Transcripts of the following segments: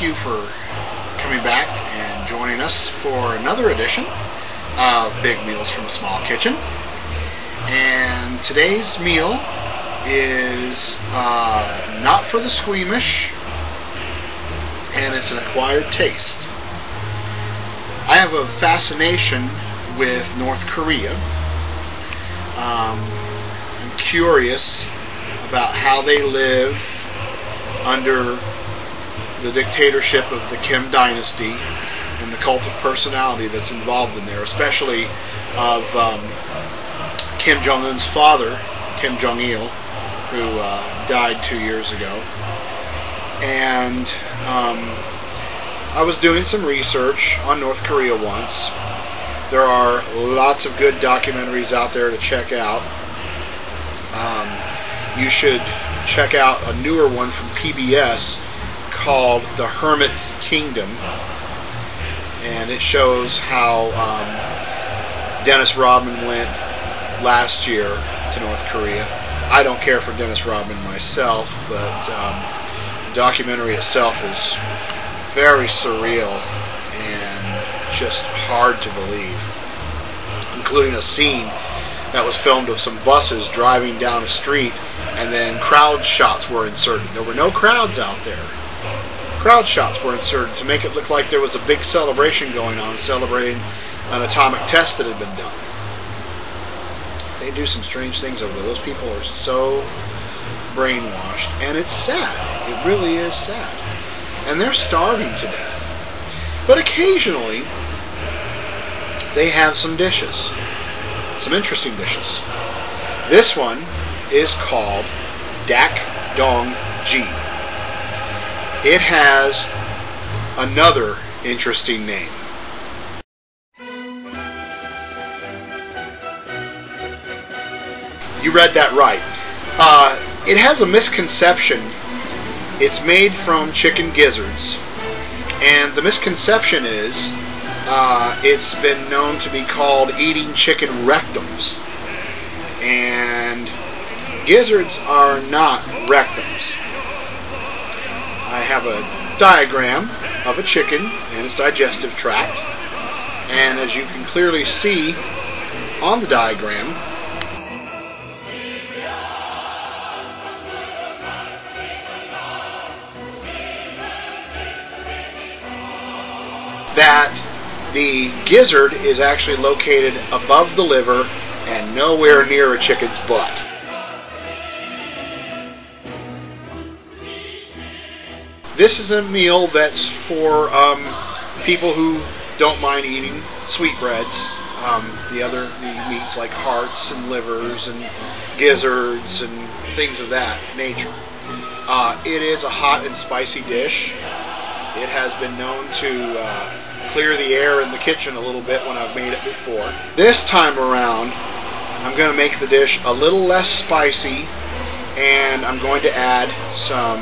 thank you for coming back and joining us for another edition of Big Meals from Small Kitchen. And today's meal is not for the squeamish, and it's an acquired taste. I have a fascination with North Korea. I'm curious about how they live under the dictatorship of the Kim dynasty and the cult of personality that's involved in there, especially of Kim Jong-un's father, Kim Jong-il, who died 2 years ago. And I was doing some research on North Korea once. There are lots of good documentaries out there to check out. You should check out a newer one from PBS called The Hermit Kingdom, and it shows how Dennis Rodman went last year to North Korea. I don't care for Dennis Rodman myself, but the documentary itself is very surreal and just hard to believe, including a scene that was filmed of some buses driving down a street, and then crowd shots were inserted. There were no crowds out there. Crowd shots were inserted to make it look like there was a big celebration going on, celebrating an atomic test that had been done. They do some strange things over there. Those people are so brainwashed, and it's sad. It really is sad. And they're starving to death. But occasionally, they have some dishes. Some interesting dishes. This one is called Dak Dong Jib. It has another interesting name. You read that right. It has a misconception. It's made from chicken gizzards, and the misconception is it's been known to be called eating chicken rectums, and gizzards are not rectums. I have a diagram of a chicken and its digestive tract, and as you can clearly see on the diagram, that the gizzard is actually located above the liver and nowhere near a chicken's butt. This is a meal that's for people who don't mind eating sweetbreads, the meats like hearts and livers and gizzards and things of that nature. It is a hot and spicy dish. It has been known to clear the air in the kitchen a little bit when I've made it before. This time around, I'm going to make the dish a little less spicy, and I'm going to add some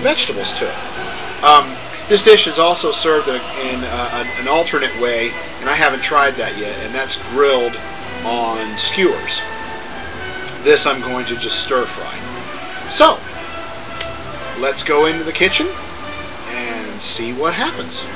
vegetables to it. This dish is also served in an alternate way, and I haven't tried that yet, and that's grilled on skewers. This I'm going to just stir fry. So, let's go into the kitchen and see what happens.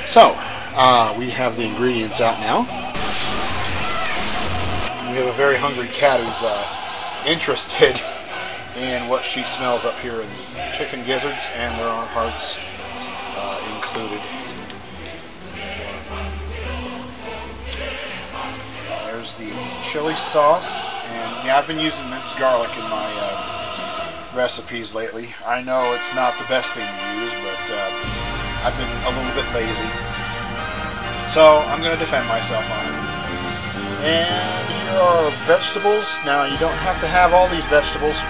So, we have the ingredients out now. We have a very hungry cat who's interested in what she smells up here in the chicken gizzards, and there are hearts included. There's the chili sauce, and yeah, I've been using minced garlic in my recipes lately. I know it's not the best thing to use, but I've been a little bit lazy. So I'm going to defend myself on it. And here are our vegetables. Now you don't have to have all these vegetables.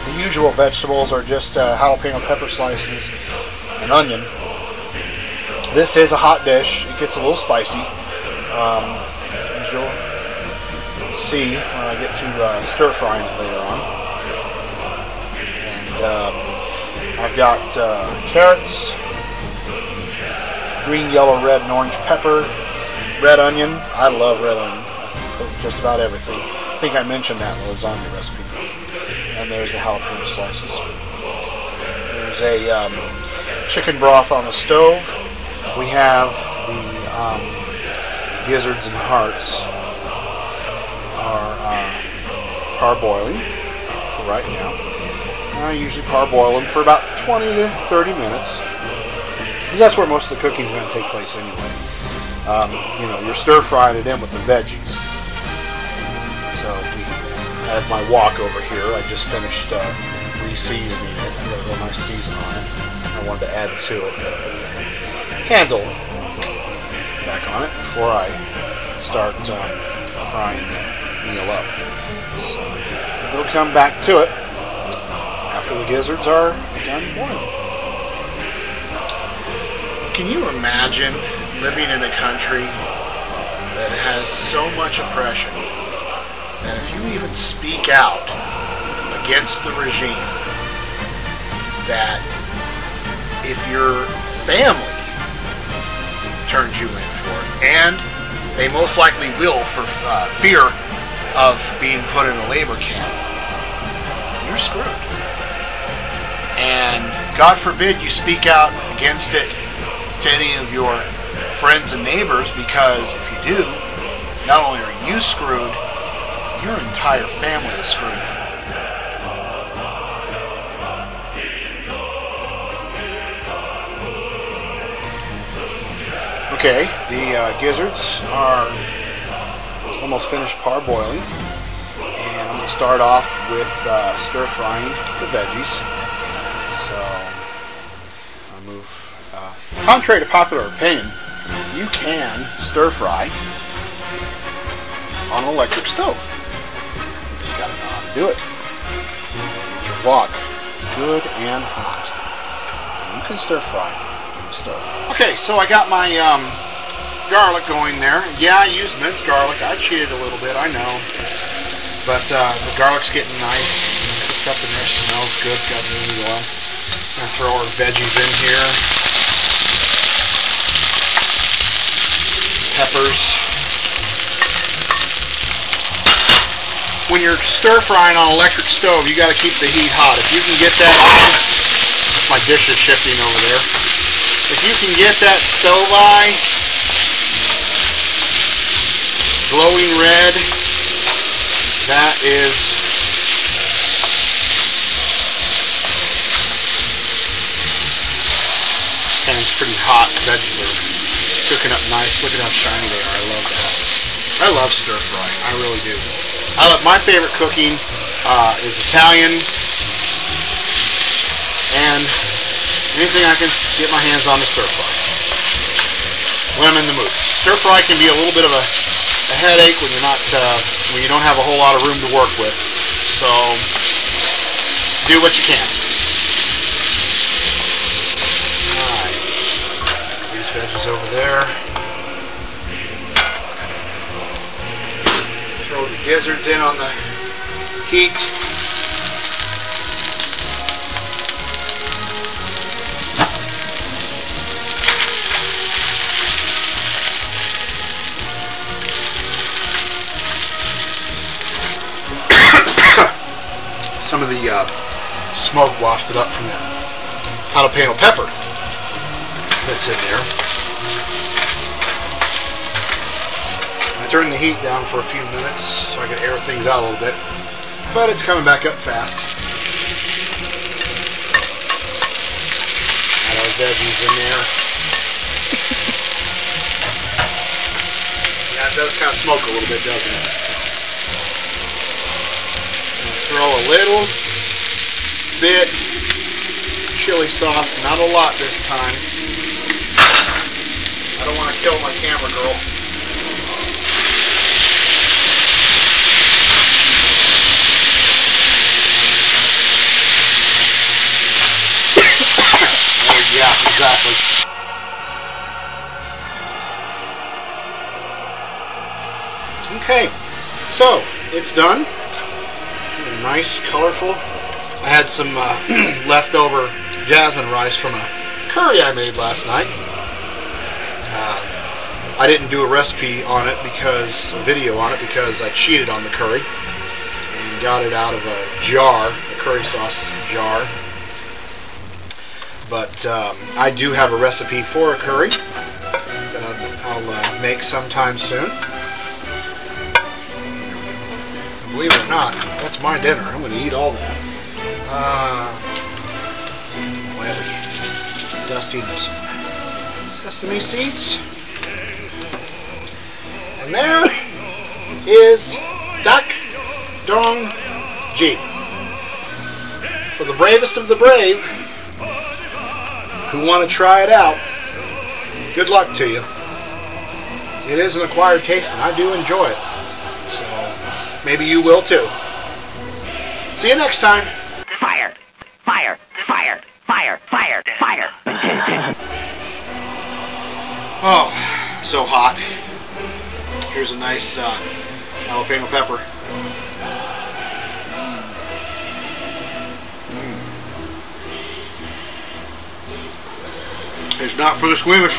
The usual vegetables are just jalapeno pepper slices and onion. This is a hot dish. It gets a little spicy. As you'll see when I get to stir frying it later on. And I've got carrots, green, yellow, red, and orange pepper, red onion. I love red onion. I cook just about everything. I think I mentioned that in the lasagna recipe. And there's the jalapeno slices. There's a chicken broth on the stove. We have the gizzards and hearts are parboiling for right now. I usually parboil them for about 20 to 30 minutes. Because that's where most of the cooking is going to take place anyway. You know, you're stir frying it in with the veggies. So I have my wok over here. I just finished re-seasoning it. I got a real nice season on it. I wanted to add to it. Put the candle back on it before I start frying the meal up. So we'll come back to it after the gizzards are done boiling. Can you imagine living in a country that has so much oppression that if you even speak out against the regime, that if your family turns you in for it, and they most likely will for fear of being put in a labor camp, you're screwed. And God forbid you speak out against it to any of your friends and neighbors, because if you do, not only are you screwed, your entire family is screwed. Okay, the gizzards are almost finished parboiling, and I'm going to start off with stir frying the veggies. So I'll move. Contrary to popular opinion, you can stir fry on an electric stove. You just got to know how to do it. Get your wok good and hot, and you can stir fry on the stove. Okay, so I got my garlic going there. Yeah, I used minced garlic. I cheated a little bit, I know, but the garlic's getting nice. Cooked up in there, smells good. Got really well. I'm gonna throw our veggies in here. Peppers. When you're stir frying on an electric stove, you got to keep the heat hot. If you can get that, my dish is shifting over there. If you can get that stove eye glowing red, that is pan's pretty hot. Veggies are cooking up nice. Look at how shiny they are. I love that. I love stir frying. I really do. My favorite cooking is Italian, and anything I can get my hands on to stir fry when I'm in the mood. Stir fry can be a little bit of a headache when you're not when you don't have a whole lot of room to work with. So do what you can. Alright. These veggies over there. Throw the gizzards in on the heat. Some of the smoke wafted up from the jalapeno pepper that's in there. I turned the heat down for a few minutes so I could air things out a little bit, but it's coming back up fast. Add our veggies in there. Yeah, it does kind of smoke a little bit, doesn't it? Throw a little bit chili sauce, not a lot this time. I don't want to kill my camera girl. Oh, yeah, exactly. Okay, so it's done. Nice, colorful. I had some leftover jasmine rice from a curry I made last night. I didn't do a recipe on it because, a video on it, because I cheated on the curry and got it out of a jar, a curry sauce jar. But I do have a recipe for a curry that I'll make sometime soon. Believe it or not, that's my dinner. I'm going to eat all that. Dusting with some sesame seeds. And there is Dak Dong Jib. For the bravest of the brave who want to try it out, good luck to you. It is an acquired taste and I do enjoy it. So maybe you will too. See you next time. Fire! Fire! Fire! Fire! Fire! Fire! Oh, so hot. Here's a nice jalapeno pepper. It's not for the squeamish.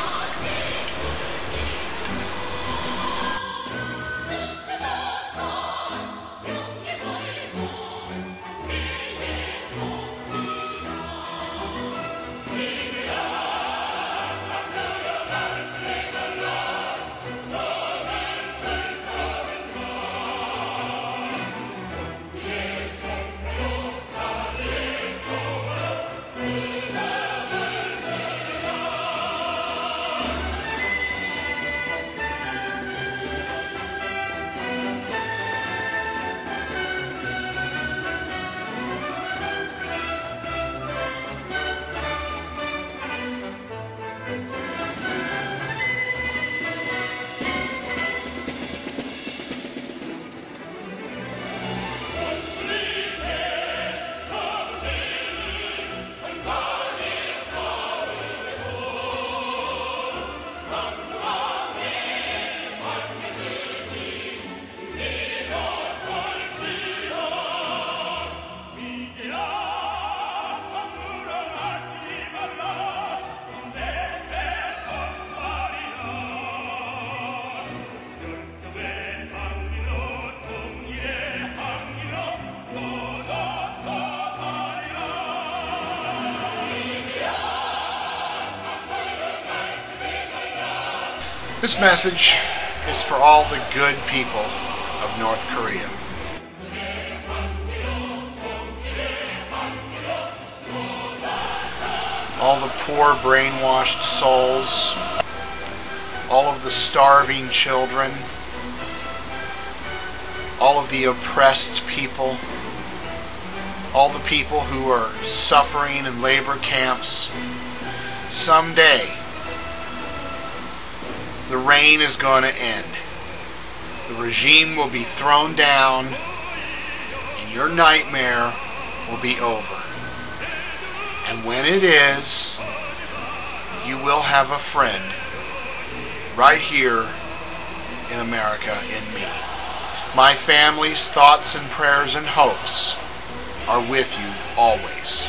This message is for all the good people of North Korea. All the poor brainwashed souls, all of the starving children, all of the oppressed people, all the people who are suffering in labor camps. Someday, the reign is going to end. The regime will be thrown down and your nightmare will be over. And when it is, you will have a friend right here in America in me. My family's thoughts and prayers and hopes are with you always.